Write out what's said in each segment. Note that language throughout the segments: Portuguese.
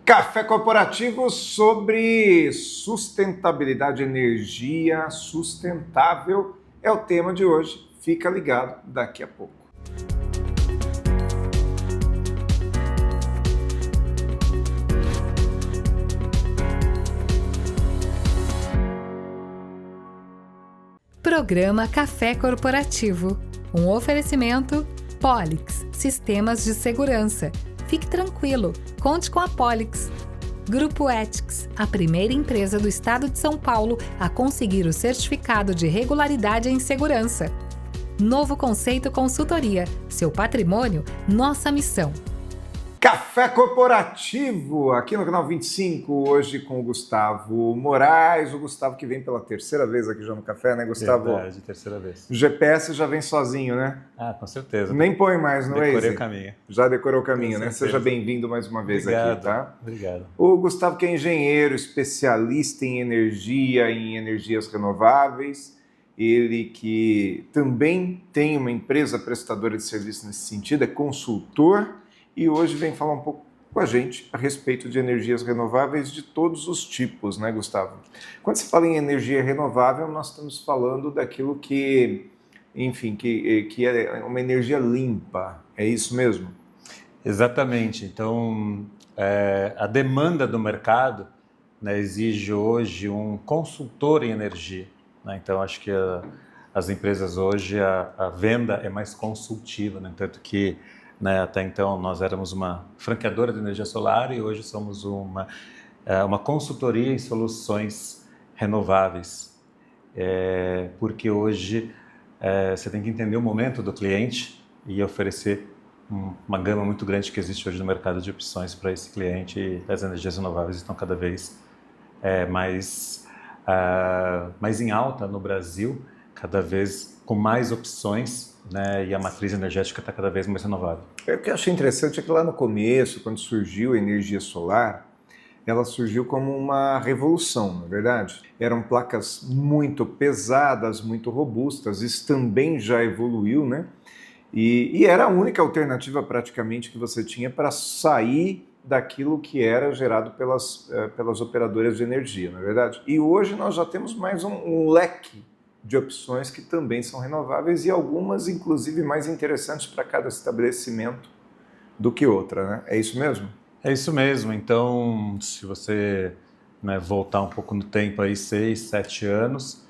Café Corporativo sobre sustentabilidade, energia sustentável é o tema de hoje. Fica ligado daqui a pouco. Programa Café Corporativo. Um oferecimento Polix, Sistemas de Segurança. Fique tranquilo, conte com a Polix. Grupo Ethics, a primeira empresa do estado de São Paulo a conseguir o certificado de regularidade em segurança. Novo Conceito Consultoria, seu patrimônio, nossa missão. Café Corporativo, aqui no canal 25, hoje com o Gustavo Moraes. O Gustavo que vem pela terceira vez aqui já no café, né, Gustavo? Verdade, terceira vez. O GPS já vem sozinho, né? Ah, com certeza. Nem põe mais no Waze. Decorei o caminho. Já decorou o caminho, Com né? certeza. Seja bem-vindo mais uma vez Obrigado, aqui, tá? Obrigado. O Gustavo que é engenheiro, especialista em energia, em energias renováveis. Ele que também tem uma empresa prestadora de serviço nesse sentido, é consultor. E hoje vem falar um pouco com a gente a respeito de energias renováveis de todos os tipos, né, Gustavo? Quando se fala em energia renovável, nós estamos falando daquilo que, enfim, que é uma energia limpa, é isso mesmo? Exatamente. Então, a demanda do mercado, né, exige hoje um consultor em energia, né? Então, acho que as empresas hoje, a venda é mais consultiva, né? Tanto que até então nós éramos uma franqueadora de energia solar e hoje somos uma consultoria em soluções renováveis, porque hoje você tem que entender o momento do cliente e oferecer uma gama muito grande que existe hoje no mercado de opções para esse cliente, e as energias renováveis estão cada vez mais em alta no Brasil, cada vez com mais opções, né, e a matriz energética está cada vez mais renovável. O que eu achei interessante é que lá no começo, quando surgiu a energia solar, ela surgiu como uma revolução, não é verdade? Eram placas muito pesadas, muito robustas, isso também já evoluiu, né? E era a única alternativa praticamente que você tinha para sair daquilo que era gerado pelas operadoras de energia, não é verdade? E hoje nós já temos mais um leque de opções que também são renováveis e algumas, inclusive, mais interessantes para cada estabelecimento do que outra, né? É isso mesmo? É isso mesmo. Então, se você voltar um pouco no tempo, aí 6, 7 anos,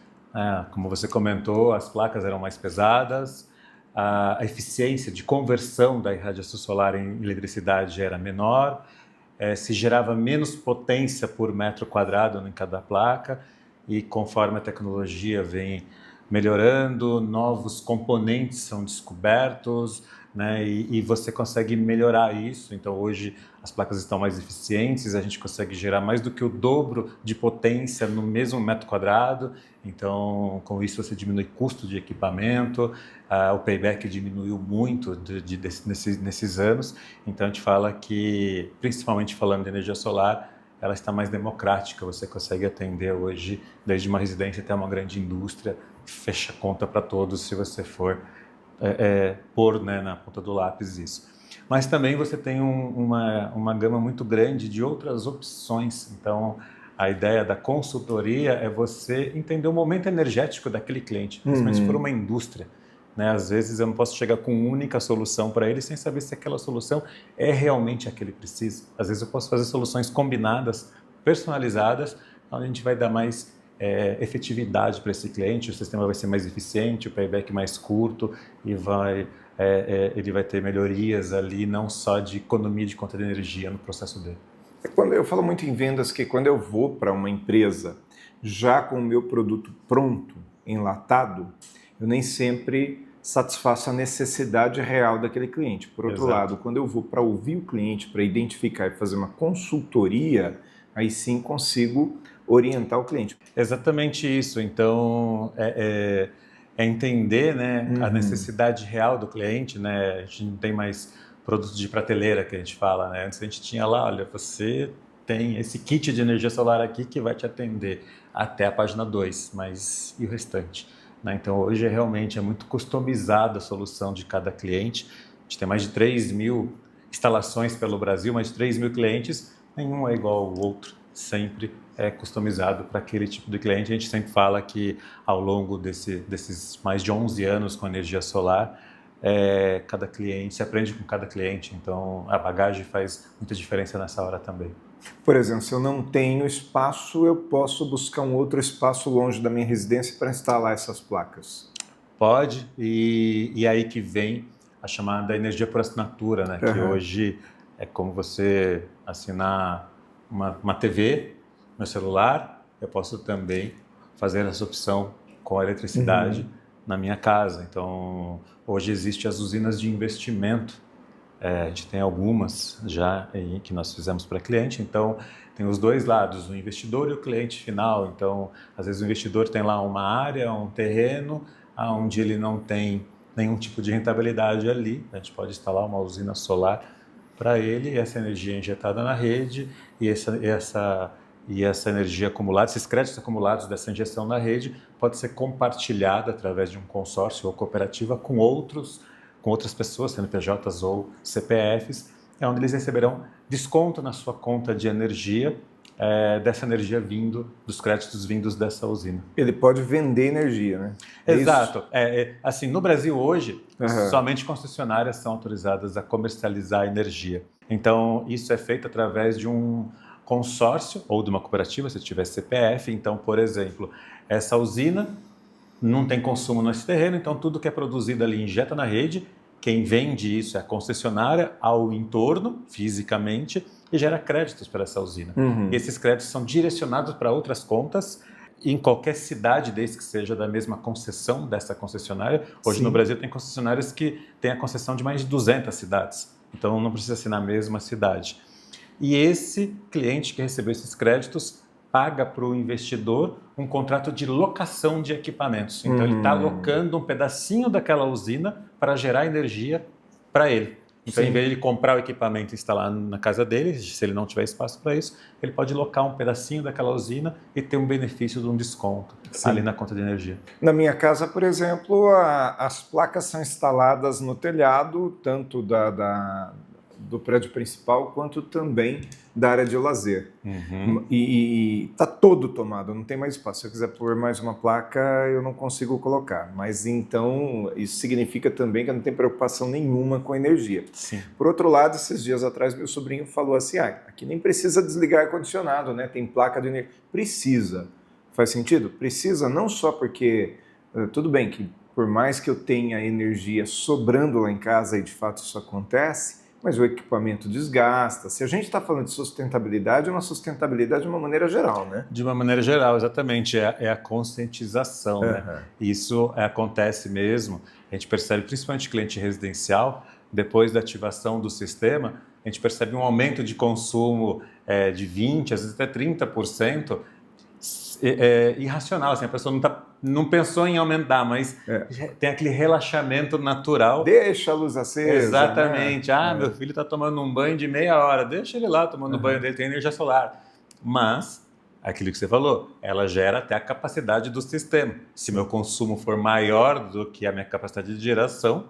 como você comentou, as placas eram mais pesadas, a eficiência de conversão da irradiação solar em eletricidade era menor, se gerava menos potência por metro quadrado em cada placa, e conforme a tecnologia vem melhorando, novos componentes são descobertos, né, e você consegue melhorar isso. Então hoje as placas estão mais eficientes, a gente consegue gerar mais do que o dobro de potência no mesmo metro quadrado. Então com isso você diminui custo de equipamento, o payback diminuiu muito nesses anos. Então a gente fala que, principalmente falando de energia solar, ela está mais democrática, você consegue atender hoje, desde uma residência até uma grande indústria, fecha a conta para todos se você for pôr na ponta do lápis isso. Mas também você tem uma gama muito grande de outras opções. Então, a ideia da consultoria é você entender o momento energético daquele cliente, principalmente se for uma indústria. Às vezes eu não posso chegar com uma única solução para ele sem saber se aquela solução é realmente a que ele precisa. Às vezes eu posso fazer soluções combinadas, personalizadas, onde a gente vai dar mais efetividade para esse cliente, o sistema vai ser mais eficiente, o payback mais curto e ele vai ter melhorias ali, não só de economia de conta de energia no processo dele. Quando eu falo muito em vendas, que quando eu vou para uma empresa já com o meu produto pronto, enlatado, eu nem sempre satisfaço a necessidade real daquele cliente. Por outro lado, quando eu vou para ouvir o cliente, para identificar e fazer uma consultoria, aí sim consigo orientar o cliente. Exatamente isso. Então, é entender a necessidade real do cliente. A gente não tem mais produtos de prateleira, que a gente fala. Antes a gente tinha lá, olha, você tem esse kit de energia solar aqui que vai te atender até a página 2, mas e o restante? Então hoje realmente é muito customizada a solução de cada cliente. A gente tem mais de 3 mil instalações pelo Brasil, mais de 3 mil clientes, nenhum é igual ao outro, sempre é customizado para aquele tipo de cliente. A gente sempre fala que ao longo desses mais de 11 anos com energia solar, cada cliente, se aprende com cada cliente, então a bagagem faz muita diferença nessa hora também. Por exemplo, se eu não tenho espaço, eu posso buscar um outro espaço longe da minha residência para instalar essas placas? Pode, e aí que vem a chamada energia por assinatura, né? Que hoje é como você assinar uma TV no celular, eu posso também fazer essa opção com a eletricidade na minha casa. Então, hoje existem as usinas de investimento. A gente tem algumas já que nós fizemos para cliente, então tem os dois lados, o investidor e o cliente final. Então, às vezes o investidor tem lá uma área, um terreno, onde ele não tem nenhum tipo de rentabilidade ali. A gente pode instalar uma usina solar para ele, e essa energia é injetada na rede, e essa energia acumulada, esses créditos acumulados dessa injeção na rede, pode ser compartilhada através de um consórcio ou cooperativa com outras pessoas, CNPJs ou CPFs, onde eles receberão desconto na sua conta de energia, dessa energia dos créditos vindos dessa usina. Ele pode vender energia, né? Exato. Assim, no Brasil hoje, somente concessionárias são autorizadas a comercializar energia. Então, isso é feito através de um consórcio ou de uma cooperativa, se tiver CPF. Então, por exemplo, essa usina não tem consumo nesse terreno, então tudo que é produzido ali injeta na rede. Quem vende isso é a concessionária ao entorno, fisicamente, e gera créditos para essa usina. E esses créditos são direcionados para outras contas em qualquer cidade, desde que seja da mesma concessão dessa concessionária. Hoje no Brasil tem concessionárias que têm a concessão de mais de 200 cidades, então não precisa ser na mesma cidade. E esse cliente que recebeu esses créditos paga para o investidor um contrato de locação de equipamentos. Então, ele está alocando um pedacinho daquela usina para gerar energia para ele. Então, em vez de ele comprar o equipamento e instalar na casa dele, se ele não tiver espaço para isso, ele pode locar um pedacinho daquela usina e ter um benefício de um desconto ali na conta de energia. Na minha casa, por exemplo, as placas são instaladas no telhado, tanto do prédio principal, quanto também da área de lazer. E está todo tomado, não tem mais espaço. Se eu quiser pôr mais uma placa, eu não consigo colocar. Mas então, isso significa também que eu não tenho preocupação nenhuma com a energia. Por outro lado, esses dias atrás, meu sobrinho falou assim, aqui nem precisa desligar ar-condicionado, né? Tem placa de energia. Precisa. Faz sentido? Precisa não só porque, tudo bem que por mais que eu tenha energia sobrando lá em casa, e de fato isso acontece, mas o equipamento desgasta. Se a gente está falando de sustentabilidade, é uma sustentabilidade de uma maneira geral, né? De uma maneira geral, exatamente. É a conscientização, né? Isso acontece mesmo. A gente percebe, principalmente cliente residencial, depois da ativação do sistema, a gente percebe um aumento de consumo de 20%, às vezes até 30%, irracional. Assim, a pessoa não pensou em aumentar, mas tem aquele relaxamento natural. Deixa a luz acesa. Exatamente. Né? Meu filho está tomando um banho de meia hora, deixa ele lá tomando o banho dele, tem energia solar. Mas, aquilo que você falou, ela gera até a capacidade do sistema. Se meu consumo for maior do que a minha capacidade de geração,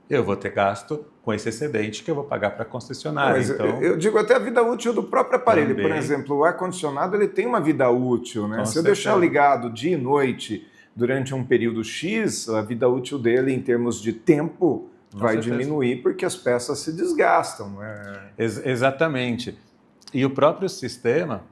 eu vou ter gasto com esse excedente que eu vou pagar para a concessionária. Mas então, eu digo até a vida útil do próprio aparelho. Também. Por exemplo, o ar-condicionado ele tem uma vida útil, né? Com Se eu certeza. deixar ligado dia e noite durante um período X, a vida útil dele em termos de tempo vai certeza. diminuir porque as peças se desgastam. Né? Exatamente. E o próprio sistema,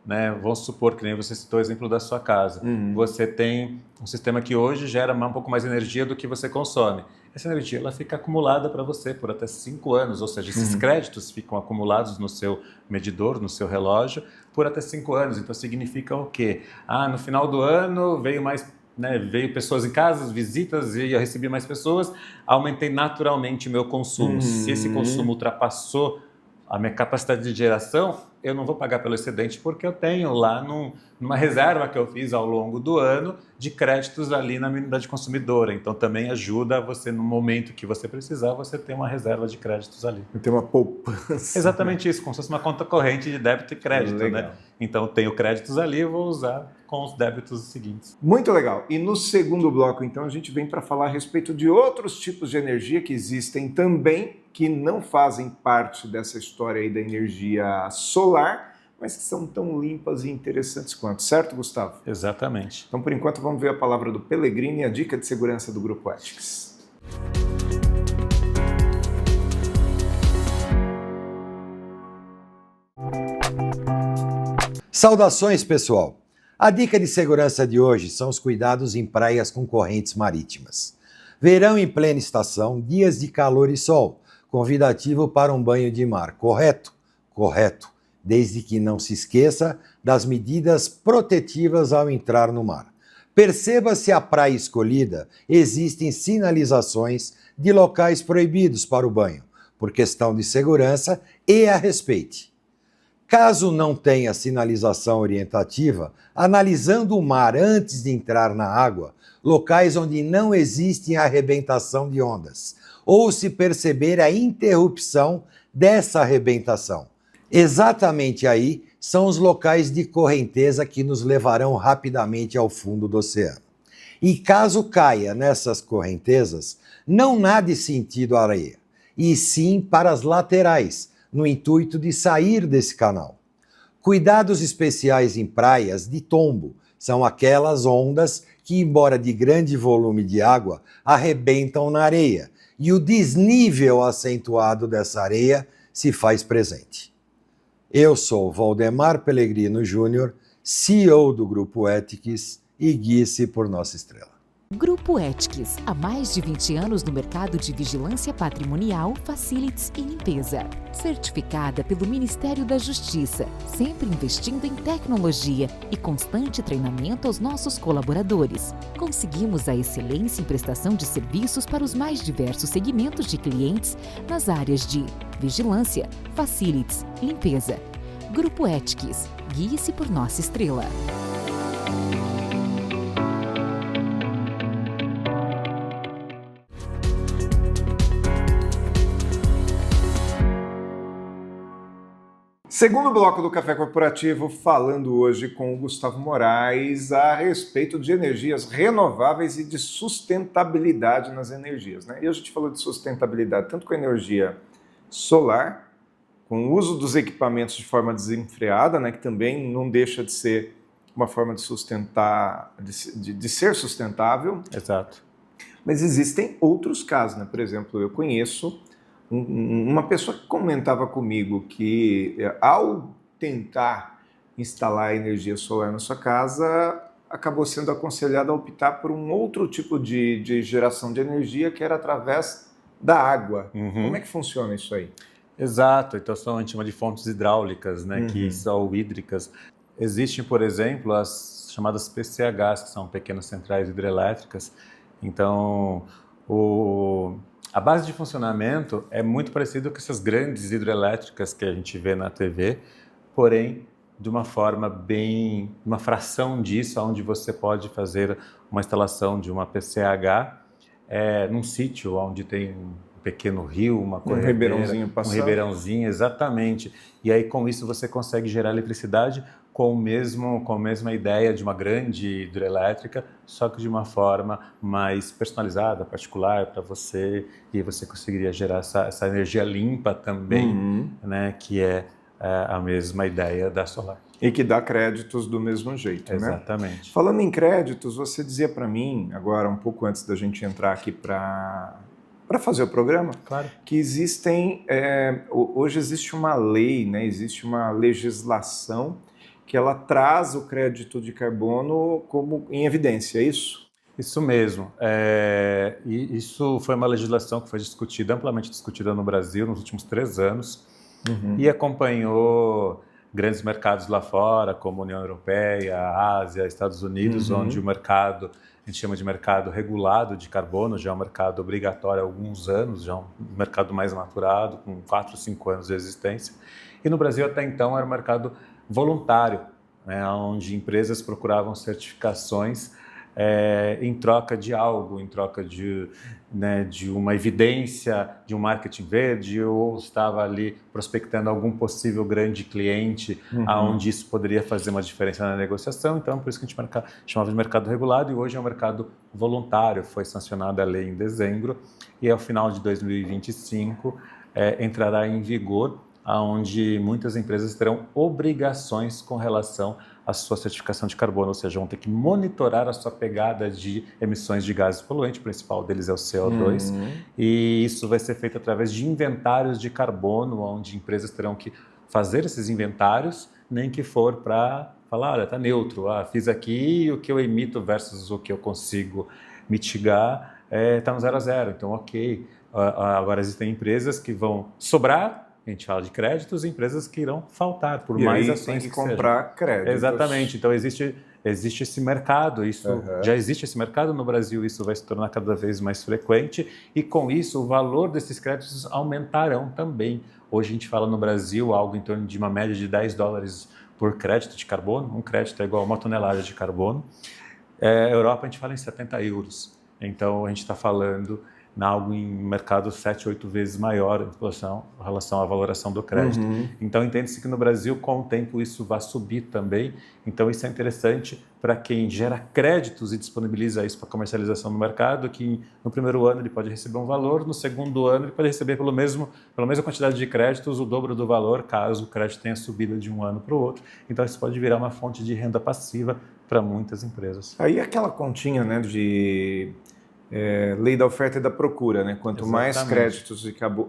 né, vamos supor que nem você citou o exemplo da sua casa. Você tem um sistema que hoje gera um pouco mais energia do que você consome. Essa energia ela fica acumulada para você por até 5 anos, ou seja, esses créditos ficam acumulados no seu medidor, no seu relógio, por até 5 anos. Então significa o quê? No final do ano veio pessoas em casa, visitas, e eu recebi mais pessoas, aumentei naturalmente meu consumo. Se esse consumo ultrapassou a minha capacidade de geração, eu não vou pagar pelo excedente porque eu tenho lá numa reserva que eu fiz ao longo do ano de créditos ali na unidade consumidora. Então, também ajuda você, no momento que você precisar, você ter uma reserva de créditos ali. Tem uma poupança. Exatamente isso, como se fosse uma conta corrente de débito e crédito, Legal. né? Então, tenho créditos ali, eu vou usar com os débitos seguintes. Muito legal. E no segundo bloco, então, a gente vem para falar a respeito de outros tipos de energia que existem também, que não fazem parte dessa história aí da energia solar, mas que são tão limpas e interessantes quanto. Certo, Gustavo? Exatamente. Então, por enquanto, vamos ver a palavra do Pellegrini e a dica de segurança do Grupo Ethics. Saudações, pessoal! A dica de segurança de hoje são os cuidados em praias com correntes marítimas. Verão em plena estação, dias de calor e sol, convidativo para um banho de mar, correto? Correto, desde que não se esqueça das medidas protetivas ao entrar no mar. Perceba se a praia escolhida existem sinalizações de locais proibidos para o banho, por questão de segurança, e a respeite. Caso não tenha sinalização orientativa, analisando o mar antes de entrar na água, locais onde não existe arrebentação de ondas, ou se perceber a interrupção dessa arrebentação. Exatamente aí são os locais de correnteza que nos levarão rapidamente ao fundo do oceano. E caso caia nessas correntezas, não nade sentido areia, e sim para as laterais, no intuito de sair desse canal. Cuidados especiais em praias de tombo são aquelas ondas que, embora de grande volume de água, arrebentam na areia, e o desnível acentuado dessa areia se faz presente. Eu sou Valdemar Pellegrino Júnior, CEO do Grupo Ethics, e guie-se por nossa estrela. Grupo Ethics, há mais de 20 anos no mercado de vigilância patrimonial, facilities e limpeza. Certificada pelo Ministério da Justiça, sempre investindo em tecnologia e constante treinamento aos nossos colaboradores. Conseguimos a excelência em prestação de serviços para os mais diversos segmentos de clientes nas áreas de vigilância, facilities, limpeza. Grupo Ethics, guie-se por nossa estrela. Segundo bloco do Café Corporativo, falando hoje com o Gustavo Moraes a respeito de energias renováveis e de sustentabilidade nas energias, né? E a gente falou de sustentabilidade tanto com a energia solar, com o uso dos equipamentos de forma desenfreada, né? Que também não deixa de ser uma forma de sustentar, de ser sustentável. Exato. Mas existem outros casos, né? Por exemplo, eu conheço uma pessoa que comentava comigo que ao tentar instalar energia solar na sua casa, acabou sendo aconselhada a optar por um outro tipo de geração de energia que era através da água. Como é que funciona isso aí? Exato, então a gente chama de fontes hidráulicas, né, que são hídricas. Existem, por exemplo, as chamadas PCHs, que são pequenas centrais hidrelétricas. Então, a base de funcionamento é muito parecido com essas grandes hidrelétricas que a gente vê na TV, porém, de uma forma uma fração disso, onde você pode fazer uma instalação de uma PCH num sítio onde tem um pequeno rio, uma corredeira, ribeirãozinho passando. Um ribeirãozinho, exatamente. E aí, com isso, você consegue gerar eletricidade com a mesma ideia de uma grande hidrelétrica, só que de uma forma mais personalizada, particular para você, e você conseguiria gerar essa energia limpa também, né, que é a mesma ideia da solar. E que dá créditos do mesmo jeito, Exatamente. Né? Falando em créditos, você dizia para mim, agora um pouco antes da gente entrar aqui para fazer o programa, claro, que hoje existe uma lei, né, existe uma legislação que ela traz o crédito de carbono como em evidência, é isso? Isso mesmo. E isso foi uma legislação que foi amplamente discutida no Brasil nos últimos 3 anos e acompanhou grandes mercados lá fora, como a União Europeia, a Ásia, Estados Unidos, onde o mercado, a gente chama de mercado regulado de carbono, já é um mercado obrigatório há alguns anos, já é um mercado mais maturado, com 4, 5 anos de existência. E no Brasil, até então, era um mercado voluntário, né, onde empresas procuravam certificações em troca de algo, em troca de uma evidência de um marketing verde, ou estava ali prospectando algum possível grande cliente, aonde isso poderia fazer uma diferença na negociação. Então, por isso que a gente chamava de mercado regulado, e hoje é um mercado voluntário. Foi sancionada a lei em dezembro, e ao final de 2025 entrará em vigor, onde muitas empresas terão obrigações com relação à sua certificação de carbono, ou seja, vão ter que monitorar a sua pegada de emissões de gases poluentes, o principal deles é o CO2, e isso vai ser feito através de inventários de carbono, onde empresas terão que fazer esses inventários, nem que for para falar, olha, está neutro, fiz aqui o que eu emito versus o que eu consigo mitigar, está no 0 a 0, então ok. Agora existem empresas que vão sobrar, a gente fala de créditos, e empresas que irão faltar por mais ações tem que comprar créditos. Exatamente, então existe esse mercado, já existe esse mercado no Brasil, isso vai se tornar cada vez mais frequente, e com isso o valor desses créditos aumentarão também. Hoje a gente fala no Brasil algo em torno de uma média de $10 por crédito de carbono, um crédito é igual a 1 tonelada de carbono. Europa a gente fala em €70, então a gente está falando algo em mercado 7, 8 vezes maior em relação à valoração do crédito. Então, entende-se que no Brasil, com o tempo, isso vai subir também. Então, isso é interessante para quem gera créditos e disponibiliza isso para comercialização no mercado, que no primeiro ano ele pode receber um valor, no segundo ano ele pode receber pela mesma quantidade de créditos, o dobro do valor, caso o crédito tenha subido de um ano para o outro. Então, isso pode virar uma fonte de renda passiva para muitas empresas. Aí aquela continha, né, de lei da oferta e da procura, né? Quanto mais créditos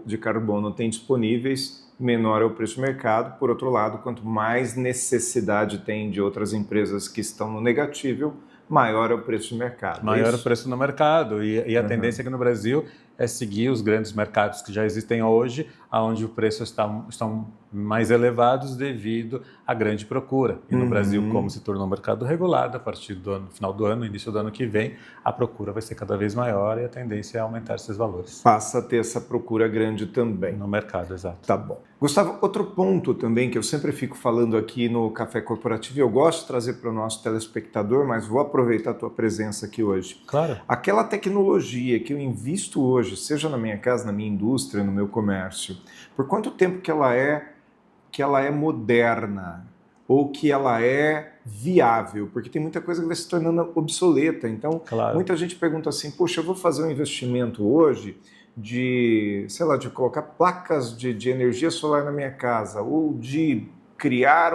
de carbono tem disponíveis, menor é o preço do mercado. Por outro lado, quanto mais necessidade tem de outras empresas que estão no negativo, maior é o preço do mercado. Maior é o preço no mercado. E a tendência aqui no Brasil é seguir os grandes mercados que já existem hoje, onde o preço estão mais elevados devido à grande procura. E no Brasil, como se tornou um mercado regulado, a partir do final do ano, início do ano que vem, a procura vai ser cada vez maior e a tendência é aumentar esses valores. Passa a ter essa procura grande também. No mercado, exato. Tá bom. Gustavo, outro ponto também que eu sempre fico falando aqui no Café Corporativo, e eu gosto de trazer para o nosso telespectador, mas vou aproveitar a tua presença aqui hoje. Claro. Aquela tecnologia que eu invisto hoje, seja na minha casa, na minha indústria, no meu comércio, por quanto tempo que ela é moderna ou que ela é viável? Porque tem muita coisa que vai se tornando obsoleta. Então, muita gente pergunta assim, poxa, eu vou fazer um investimento hoje de colocar placas de energia solar na minha casa, ou de criar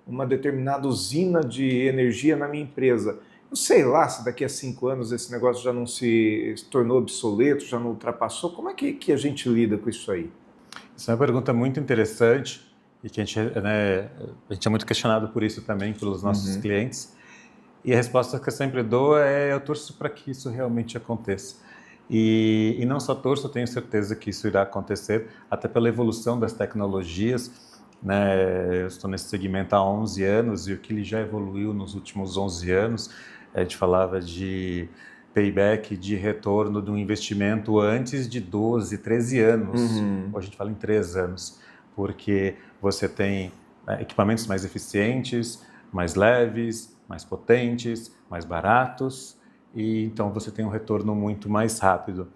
uma determinada usina de energia na minha empresa. Eu sei lá se daqui a 5 anos esse negócio já não se tornou obsoleto, já não ultrapassou. Como é que a gente lida com isso aí? Isso é uma pergunta muito interessante e que a gente é muito questionado por isso também, pelos nossos clientes. E a resposta que eu sempre dou é: eu torço para que isso realmente aconteça. E não só torço, eu tenho certeza que isso irá acontecer, até pela evolução das tecnologias. Eu estou nesse segmento há 11 anos e o que ele já evoluiu nos últimos 11 anos, a gente falava de payback, de retorno de um investimento antes de 12, 13 anos. Hoje a gente fala em 3 anos, porque você tem equipamentos mais eficientes, mais leves, mais potentes, mais baratos, e então você tem um retorno muito mais rápido.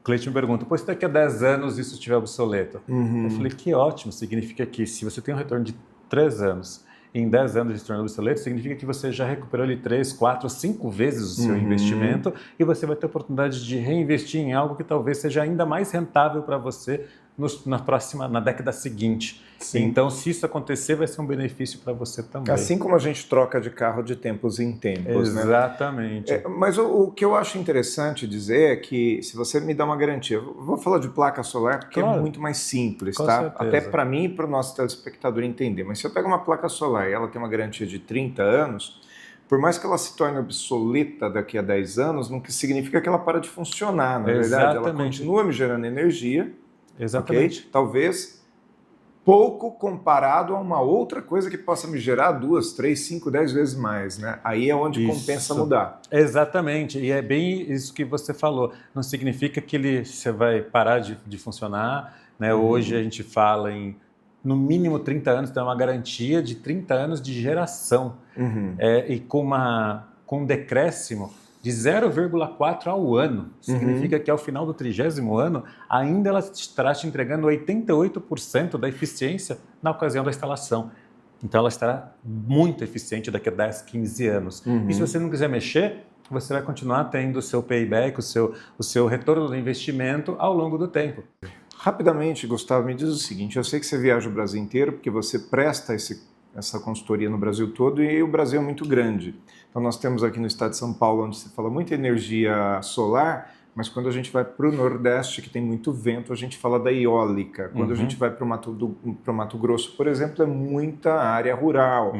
O cliente me pergunta, se daqui a 10 anos isso estiver obsoleto? Eu falei, que ótimo, significa que se você tem um retorno de 3 anos, e em 10 anos de se tornar obsoleto, significa que você já recuperou ali 3, 4, 5 vezes o seu investimento, e você vai ter a oportunidade de reinvestir em algo que talvez seja ainda mais rentável para você na década seguinte. Sim. Então, se isso acontecer, vai ser um benefício para você também. Assim como a gente troca de carro de tempos em tempos. Exatamente. Né? Mas o que eu acho interessante dizer é que, se você me dá uma garantia, eu vou falar de placa solar porque é muito mais simples, Com tá? certeza. Até para mim e para o nosso telespectador entender. Mas se eu pego uma placa solar e ela tem uma garantia de 30 anos, por mais que ela se torne obsoleta daqui a 10 anos, não significa que ela para de funcionar, na verdade. Ela continua me gerando energia. Exatamente. Okay? Talvez pouco comparado a uma outra coisa que possa me gerar 2, 3, 5, 10 vezes mais, né? Aí é onde compensa mudar. Exatamente, e é bem isso que você falou. Não significa que você vai parar de funcionar, né? Hoje a gente fala em, no mínimo 30 anos, tem uma garantia de 30 anos de geração. E com com um decréscimo de 0,4 ao ano. Significa que ao final do 30º ano, ainda ela estará te entregando 88% da eficiência na ocasião da instalação. Então ela estará muito eficiente daqui a 10, 15 anos. E se você não quiser mexer, você vai continuar tendo o seu payback, o seu retorno do investimento ao longo do tempo. Rapidamente, Gustavo, me diz o seguinte, eu sei que você viaja o Brasil inteiro porque você presta essa consultoria no Brasil todo e o Brasil é muito grande. Então nós temos aqui no estado de São Paulo, onde se fala muito em energia solar, mas quando a gente vai para o Nordeste, que tem muito vento, a gente fala da eólica. Quando a gente vai para o Mato Grosso, por exemplo, é muita área rural.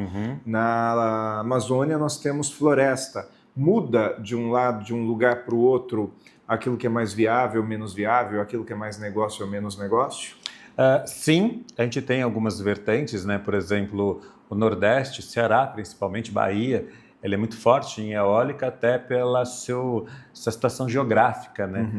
Na Amazônia nós temos floresta. Muda de um lado, de um lugar para o outro, aquilo que é mais viável, menos viável, aquilo que é mais negócio ou menos negócio? Sim, a gente tem algumas vertentes, né? Por exemplo, o Nordeste, Ceará, principalmente Bahia, ele é muito forte em eólica até pela sua situação geográfica, né?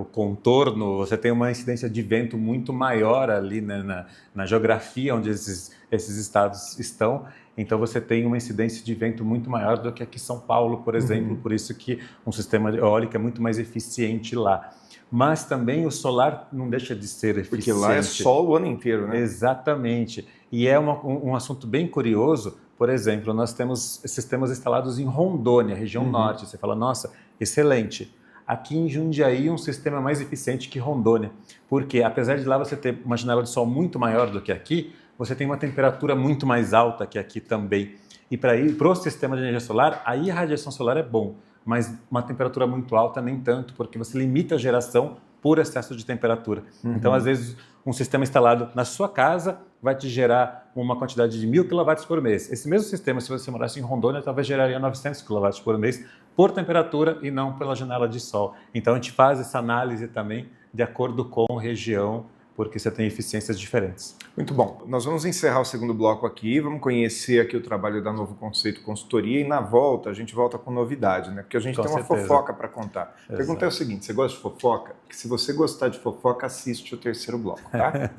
O contorno, você tem uma incidência de vento muito maior ali, né, na geografia onde esses estados estão. Então você tem uma incidência de vento muito maior do que aqui em São Paulo, por exemplo. Por isso que um sistema eólico é muito mais eficiente lá. Mas também o solar não deixa de ser eficiente. Porque lá é sol o ano inteiro, né? Exatamente. E é um assunto bem curioso. Por exemplo, nós temos sistemas instalados em Rondônia, região norte. Você fala, nossa, excelente. Aqui em Jundiaí, um sistema mais eficiente que Rondônia. Porque apesar de lá você ter uma janela de sol muito maior do que aqui, você tem uma temperatura muito mais alta que aqui também. E para o sistema de energia solar, a irradiação solar é bom, mas uma temperatura muito alta nem tanto, porque você limita a geração por excesso de temperatura. Então, às vezes, um sistema instalado na sua casa vai te gerar uma quantidade de 1.000 kW por mês. Esse mesmo sistema, se você morasse em Rondônia, talvez geraria 900 kW por mês por temperatura e não pela janela de sol. Então, a gente faz essa análise também de acordo com região, porque você tem eficiências diferentes. Muito bom. Nós vamos encerrar o segundo bloco aqui, vamos conhecer aqui o trabalho da Novo Conceito Consultoria e na volta a gente volta com novidade, né? Porque a gente tem uma fofoca para contar. A pergunta é o seguinte, você gosta de fofoca? Porque se você gostar de fofoca, assiste o terceiro bloco, tá?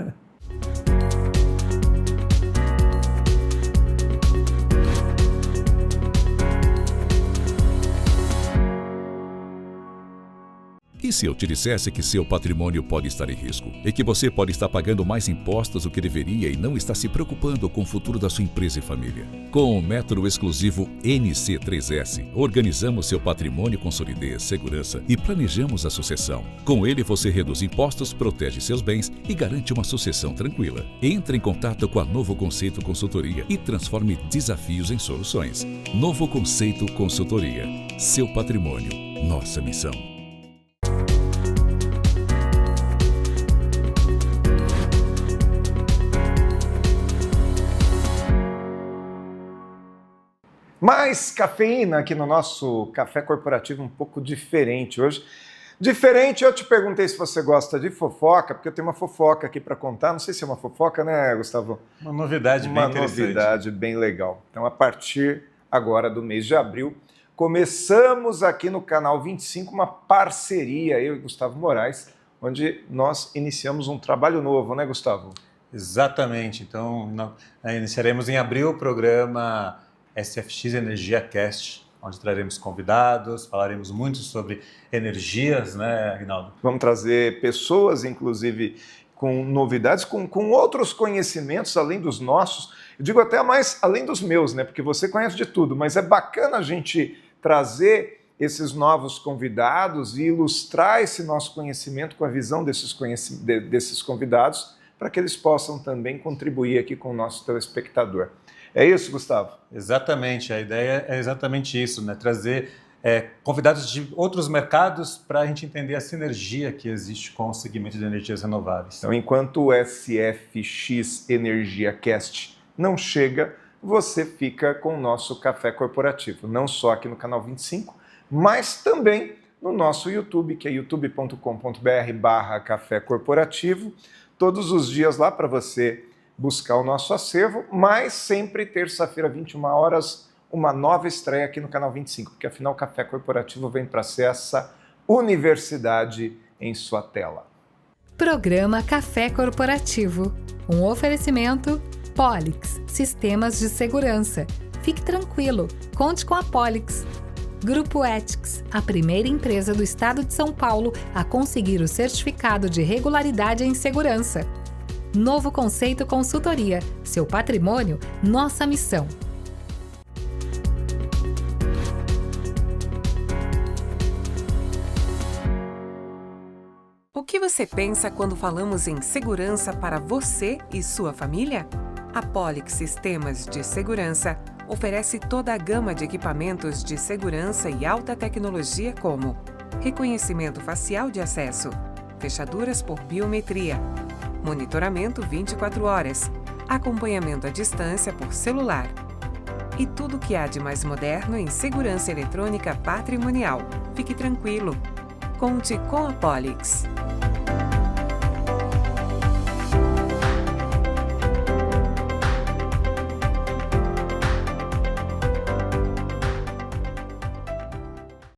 E se eu te dissesse que seu patrimônio pode estar em risco e que você pode estar pagando mais impostos do que deveria e não está se preocupando com o futuro da sua empresa e família? Com o método exclusivo NC3S, organizamos seu patrimônio com solidez, segurança e planejamos a sucessão. Com ele você reduz impostos, protege seus bens e garante uma sucessão tranquila. Entre em contato com a Novo Conceito Consultoria e transforme desafios em soluções. Novo Conceito Consultoria. Seu patrimônio, nossa missão. Mais cafeína aqui no nosso café corporativo, um pouco diferente hoje. Diferente, eu te perguntei se você gosta de fofoca, porque eu tenho uma fofoca aqui para contar. Não sei se é uma fofoca, né, Gustavo? Uma novidade bem interessante. Uma novidade bem legal. Então, a partir agora do mês de abril, começamos aqui no Canal 25 uma parceria, eu e Gustavo Moraes, onde nós iniciamos um trabalho novo, né, Gustavo? Exatamente. Então, iniciaremos em abril o programa SFX Energia Cast, onde traremos convidados, falaremos muito sobre energias, né, Aguinaldo? Vamos trazer pessoas, inclusive, com novidades, com outros conhecimentos além dos nossos. Eu digo até mais além dos meus, né? Porque você conhece de tudo, mas é bacana a gente trazer esses novos convidados e ilustrar esse nosso conhecimento com a visão desses convidados para que eles possam também contribuir aqui com o nosso telespectador. É isso, Gustavo? Exatamente, a ideia é exatamente isso, né? Trazer convidados de outros mercados para a gente entender a sinergia que existe com o segmento de energias renováveis. Então, enquanto o SFX Energia Cast não chega, você fica com o nosso café corporativo, não só aqui no Canal 25, mas também no nosso YouTube, que é youtube.com.br/café corporativo, todos os dias lá para você buscar o nosso acervo, mas sempre terça-feira, 21 horas, uma nova estreia aqui no Canal 25, porque afinal o Café Corporativo vem para ser essa universidade em sua tela. Programa Café Corporativo, um oferecimento Polix, Sistemas de Segurança, Fique tranquilo, conte com a Polix. Grupo Ethics, a primeira empresa do estado de São Paulo a conseguir o certificado de regularidade em segurança. Novo Conceito Consultoria, seu patrimônio, nossa missão. O que você pensa quando falamos em segurança para você e sua família? A Polix Sistemas de Segurança oferece toda a gama de equipamentos de segurança e alta tecnologia como reconhecimento facial de acesso, fechaduras por biometria, monitoramento 24 horas, acompanhamento à distância por celular e tudo o que há de mais moderno em segurança eletrônica patrimonial. Fique tranquilo. Conte com a Polix.